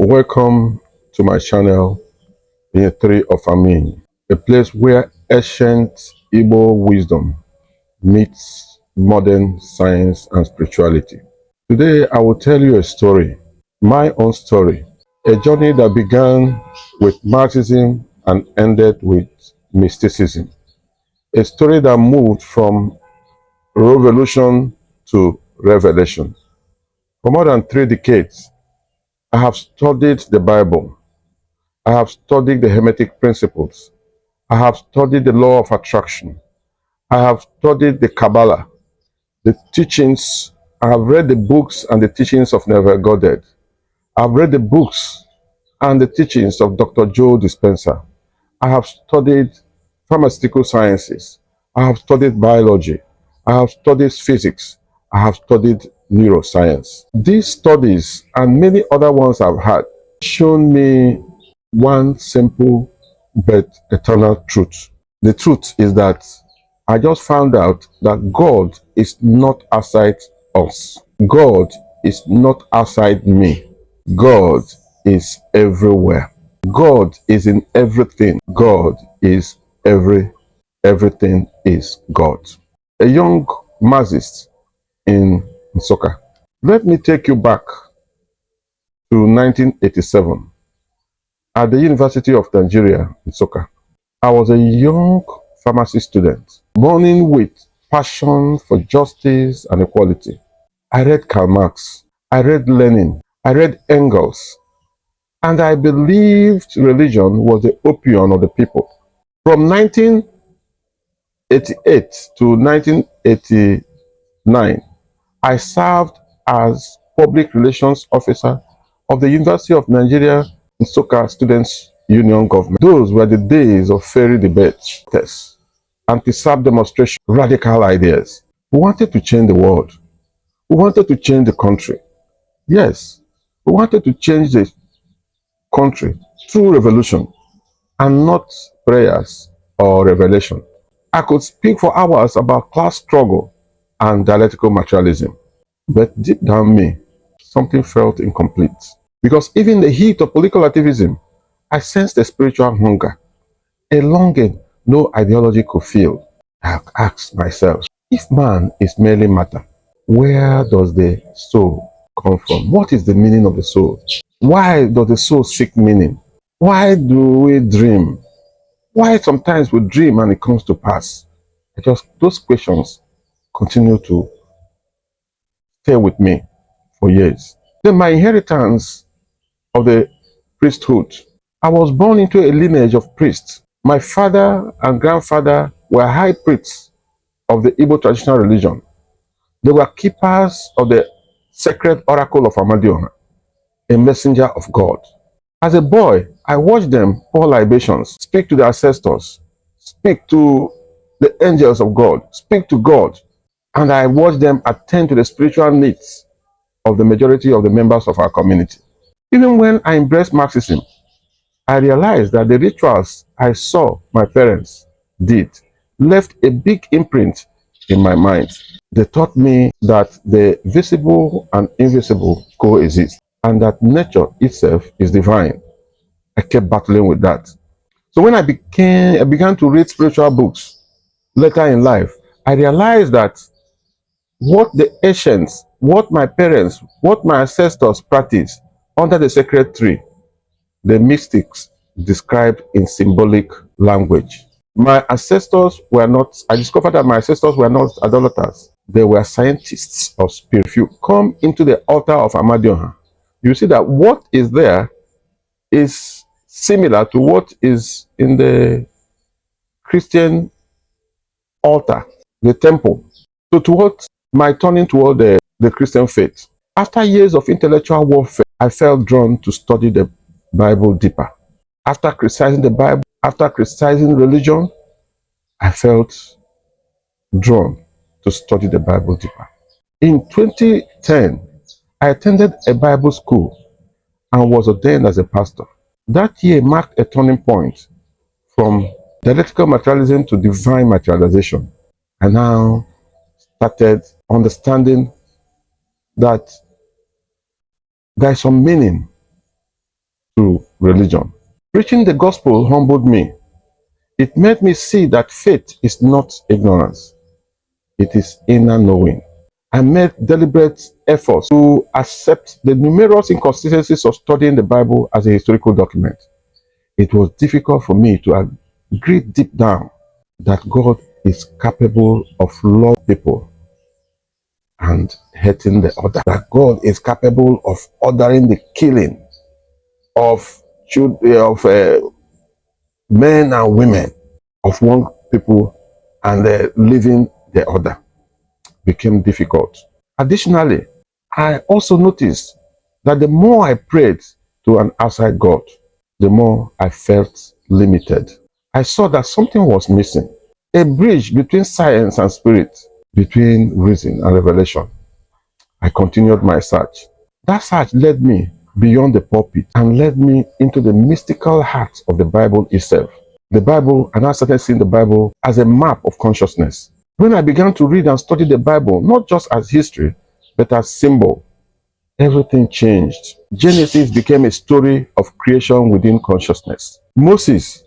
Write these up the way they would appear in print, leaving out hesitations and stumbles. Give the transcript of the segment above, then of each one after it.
Welcome to my channel, the Three of Amin, a place where ancient Igbo wisdom meets modern science and spirituality. Today, I will tell you a story, my own story, a journey that began with Marxism and ended with Mysticism, a story that moved from revolution to revelation. For more than 3 decades, I have studied the Bible. I have studied the Hermetic principles. I have studied the law of attraction. I have studied the Kabbalah, the teachings. I have read the books and the teachings of Neville Goddard. I have read the books and the teachings of Dr. Dispenza. I have studied pharmaceutical sciences. I have studied biology. I have studied physics. I have studied neuroscience. These studies and many other ones I've had shown me one simple but eternal truth. The truth is that I just found out that God is not outside us. God is not outside me. God is everywhere. God is in everything. God is everything is God. A young Marxist in Nsukka. Let me take you back to 1987 at the University of Nigeria in Nsukka. I was a young pharmacy student, burning with passion for justice and equality. I read Karl Marx, I read Lenin, I read Engels, and I believed religion was the opium of the people. From 1988 to 1989, I served as public relations officer of the University of Nigeria Nsukka Students' Union government. Those were the days of fairy debates, tests, anti-SAP demonstrations, radical ideas. We wanted to change the world. We wanted to change the country. Yes, we wanted to change the country through revolution and not prayers or revelation. I could speak for hours about class struggle and dialectical materialism, but deep down me, something felt incomplete. Because even in the heat of political activism, I sensed a spiritual hunger, a longing no ideology could fill. I asked myself, if man is merely matter, where does the soul come from? What is the meaning of the soul? Why does the soul seek meaning? Why do we dream? Why sometimes we dream and it comes to pass? Those questions continue to stay with me for years. Then my inheritance of the priesthood. I was born into a lineage of priests. My father and grandfather were high priests of the Igbo traditional religion. They were keepers of the sacred oracle of Amadioha, a messenger of God. As a boy, I watched them pour libations, speak to the ancestors, speak to the angels of God, speak to God, and I watched them attend to the spiritual needs of the majority of the members of our community. Even when I embraced Marxism, I realized that the rituals I saw my parents did left a big imprint in my mind. They taught me that the visible and invisible coexist and that nature itself is divine. I kept battling with that. So when I began to read spiritual books later in life, I realized that what the ancients, what my parents, what my ancestors practiced under the sacred tree, the mystics described in symbolic language. My ancestors were not, I discovered that my ancestors were not idolaters. They were scientists of spirit. If you come into the altar of Amadioha, you see that what is there is similar to what is in the Christian altar, the temple. So towards my turning toward the Christian faith, after years of intellectual warfare, I felt drawn to study the Bible deeper. After criticizing the Bible, after criticizing religion, I felt drawn to study the Bible deeper. In 2010, I attended a Bible school and was ordained as a pastor. That year marked a turning point from dialectical materialism to divine materialization. I now started understanding that there is some meaning to religion. Preaching the gospel humbled me. It made me see that faith is not ignorance. It is inner knowing. I made deliberate efforts to accept the numerous inconsistencies of studying the Bible as a historical document. It was difficult for me to agree deep down that God is capable of loving people and hating the other. That God is capable of ordering the killing of men and women of one people and leaving the other became difficult. Additionally, I also noticed that the more I prayed to an outside God, the more I felt limited. I saw that something was missing, a bridge between science and spirit, between reason and revelation. I continued my search. That search led me beyond the pulpit and led me into the mystical heart of the Bible itself. The Bible, and I started seeing the Bible as a map of consciousness. When I began to read and study the Bible, not just as history, but as symbol, everything changed. Genesis became a story of creation within consciousness. Moses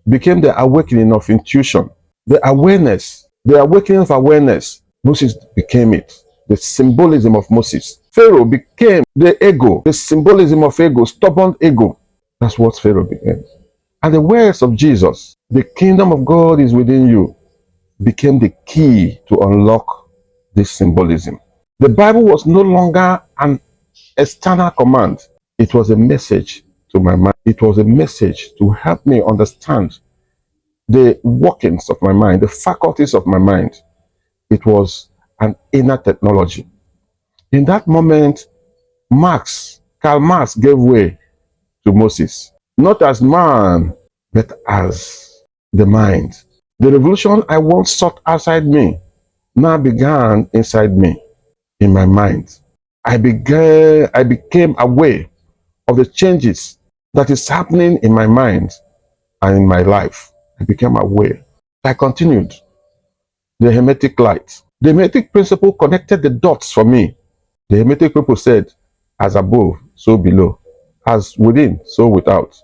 became the awakening of intuition, the awakening of awareness. Moses became it, the symbolism of Moses. Pharaoh became the ego, the symbolism of ego, stubborn ego. That's what Pharaoh became. And the words of Jesus, the kingdom of God is within you, became the key to unlock this symbolism. The Bible was no longer an external command. It was a message to my mind. It was a message to help me understand the workings of my mind, the faculties of my mind. It was an inner technology. In that moment, Karl Marx gave way to Moses, not as man, but as the mind. The revolution I once sought outside me now began inside me, in my mind. I became aware of the changes that is happening in my mind and in my life. I became aware. I continued the Hermetic light. The Hermetic principle connected the dots for me. The Hermetic people said, as above, so below, as within, so without.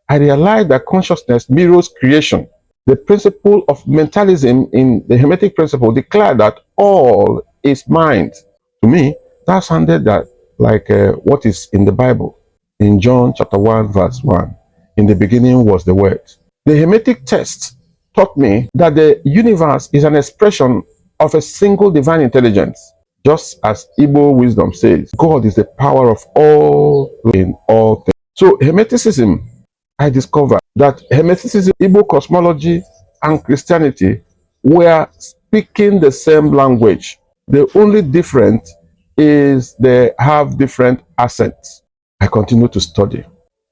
I realized that consciousness mirrors creation. The principle of mentalism in the Hermetic principle declared that all is mind. To me, that sounded like what is in the Bible. In John chapter 1, verse 1, in the beginning was the Word. The Hermetic text taught me that the universe is an expression of a single divine intelligence. Just as Igbo wisdom says, God is the power of all in all things. So Hermeticism, I discovered that Hermeticism, Igbo cosmology, and Christianity were speaking the same language. The only difference is they have different accents. I continued to study,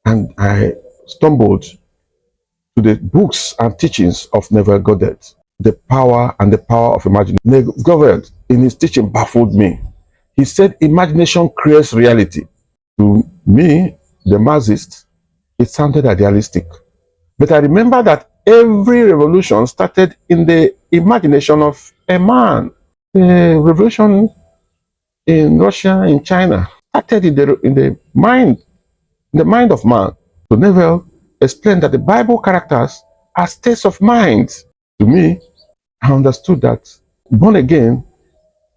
and I stumbled to the books and teachings of Neville Goddard, The Power and the Power of Imagination. Neville Goddard, in his teaching, baffled me. He said, imagination creates reality. To me, the Marxist, it sounded idealistic. But I remember that every revolution started in the imagination of a man. The revolution in Russia, in China, started in the mind of man. So Neville explained that the Bible characters are states of mind. To me, I understood that born again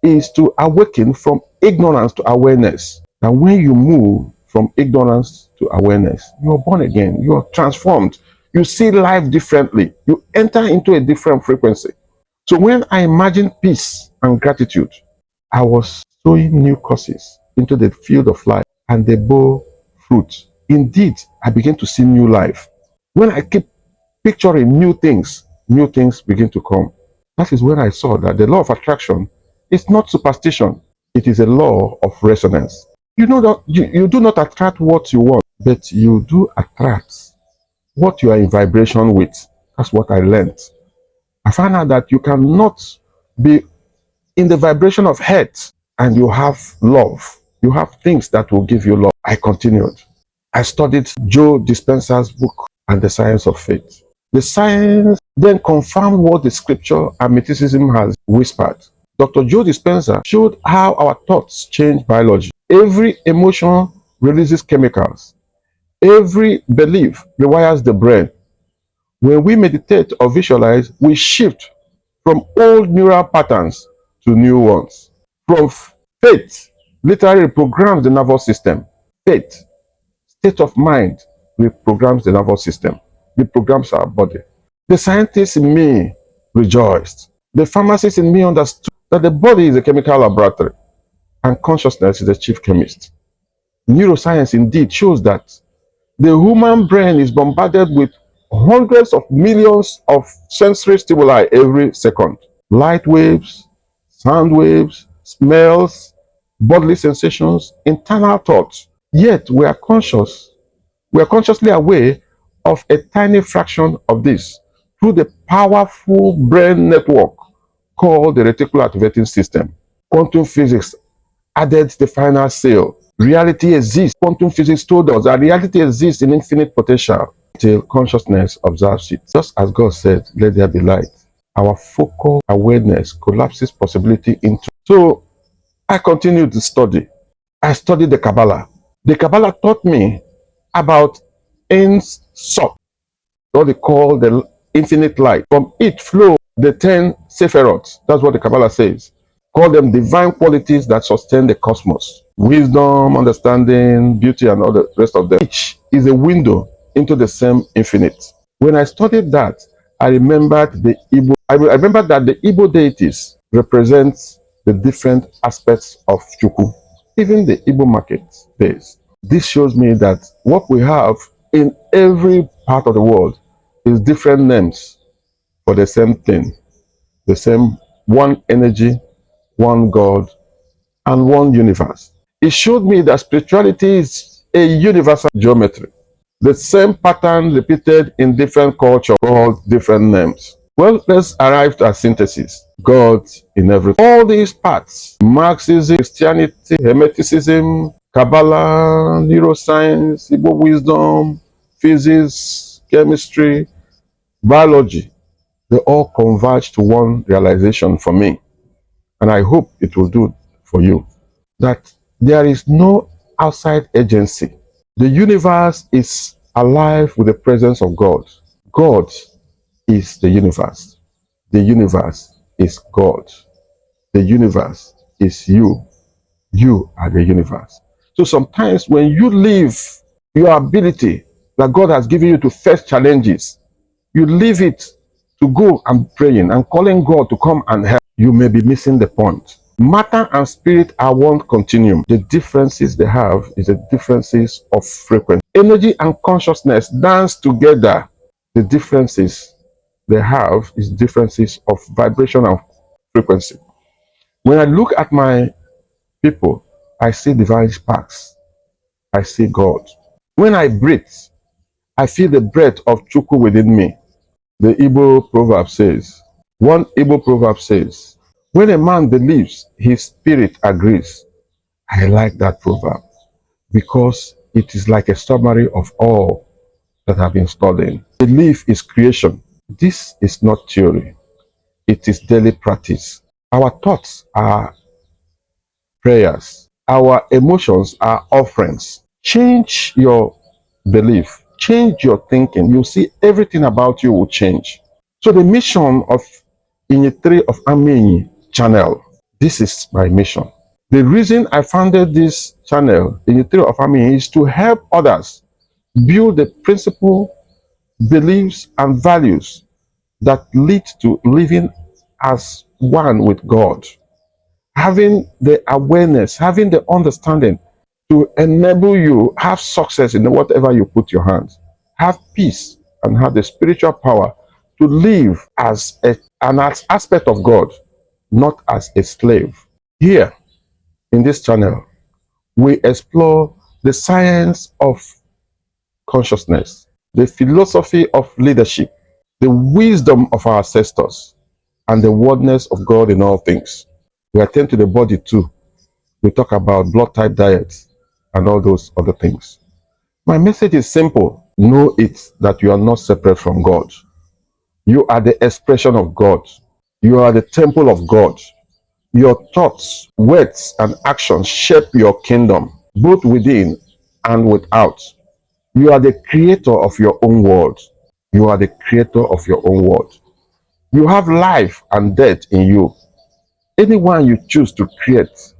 is to awaken from ignorance to awareness. And when you move from ignorance to awareness, you are born again, you are transformed. You see life differently. You enter into a different frequency. So when I imagined peace and gratitude, I was sowing new courses into the field of life and they bore fruit. Indeed, I began to see new life. When I keep picturing new things begin to come. That is when I saw that the law of attraction is not superstition. It is a law of resonance. You know that you do not attract what you want, but you do attract what you are in vibration with. That's what I learned. I found out that you cannot be in the vibration of hate and you have love. You have things that will give you love. I continued. I studied Joe Dispenza's book and the science of faith. The science then confirmed what the scripture and mysticism has whispered. Dr. Joe Dispenza showed how our thoughts change biology. Every emotion releases chemicals. Every belief rewires the brain. When we meditate or visualize, we shift from old neural patterns to new ones. From faith, literally reprograms the nervous system. Faith, state of mind, reprograms the nervous system, reprograms our body. The scientist in me rejoiced. The pharmacist in me understood that the body is a chemical laboratory and consciousness is the chief chemist. Neuroscience indeed shows that the human brain is bombarded with hundreds of millions of sensory stimuli every second. Light waves, sound waves, smells, bodily sensations, internal thoughts. Yet we are consciously aware of a tiny fraction of this through the powerful brain network called the reticular activating system. Quantum physics added the final seal. Reality exists. Quantum physics told us that reality exists in infinite potential until consciousness observes it. Just as God said, let there be light. Our focal awareness collapses possibility into. So I continued to study. I studied the Kabbalah. The Kabbalah taught me about Ein Sof, what they call the infinite light. From it flow the 10 Sephiroth. That's what the Kabbalah says. Call them divine qualities that sustain the cosmos. Wisdom, understanding, beauty, and all the rest of them. Each is a window into the same infinite. When I studied that, I remembered I remembered that the Igbo deities represent the different aspects of Chukwu, even the Igbo market days. This shows me that what we have in every part of the world is different names for the same thing, the same one energy, one God, and one universe. It showed me that spirituality is a universal geometry. The same pattern repeated in different cultures called different names. Well, let's arrive at synthesis. God in everything. All these parts, Marxism, Christianity, Hermeticism, Kabbalah, Neuroscience, Igbo wisdom, physics, chemistry, biology, they all converge to one realization for me. And I hope it will do for you. That there is no outside agency. The universe is alive with the presence of God. God is the universe. The universe is God. The universe is you. You are the universe. So sometimes when you leave your ability that God has given you to face challenges, you leave it to go and praying and calling God to come and help, you may be missing the point. Matter and spirit are one continuum. The differences they have is the differences of frequency. Energy and consciousness dance together. The differences they have is differences of vibration and frequency. When I look at my people, I see divine sparks. I see God. When I breathe, I feel the breath of Chukwu within me. The Igbo proverb says, one Igbo proverb says, when a man believes, his spirit agrees. I like that proverb because it is like a summary of all that I've been studying. Belief is creation. This is not theory. It is daily practice. Our thoughts are prayers. Our emotions are offerings. Change your belief. Change your thinking. You'll see everything about you will change. So the mission of Inye of Amenyi channel, this is my mission. The reason I founded this channel, Inye of Amenyi, is to help others build the principle, beliefs, and values that lead to living as one with God. Having the awareness, having the understanding to enable you have success in whatever you put your hands. Have peace and have the spiritual power to live as an aspect of God, not as a slave. Here, in this channel, we explore the science of consciousness, the philosophy of leadership, the wisdom of our ancestors, and the oneness of God in all things. We attend to the body too. We talk about blood type diets and all those other things. My message is simple. Know it that you are not separate from God. You are the expression of God. You are the temple of God. Your thoughts, words, and actions shape your kingdom, both within and without. You are the creator of your own world. You are the creator of your own world. You have life and death in you. Anyone you choose to create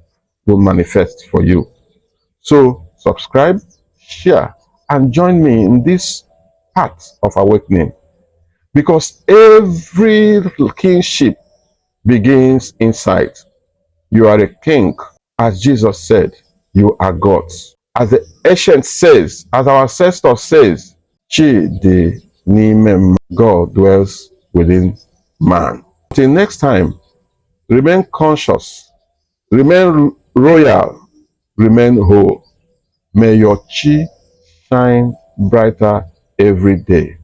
will manifest for you. So subscribe, share, and join me in this path of awakening. Because every kingship begins inside. You are a king. As Jesus said, you are gods. As the ancient says, as our ancestor says, Chi de Nimem, God dwells within man. Till next time, remain conscious, remain royal, remain whole. May your Chi shine brighter every day.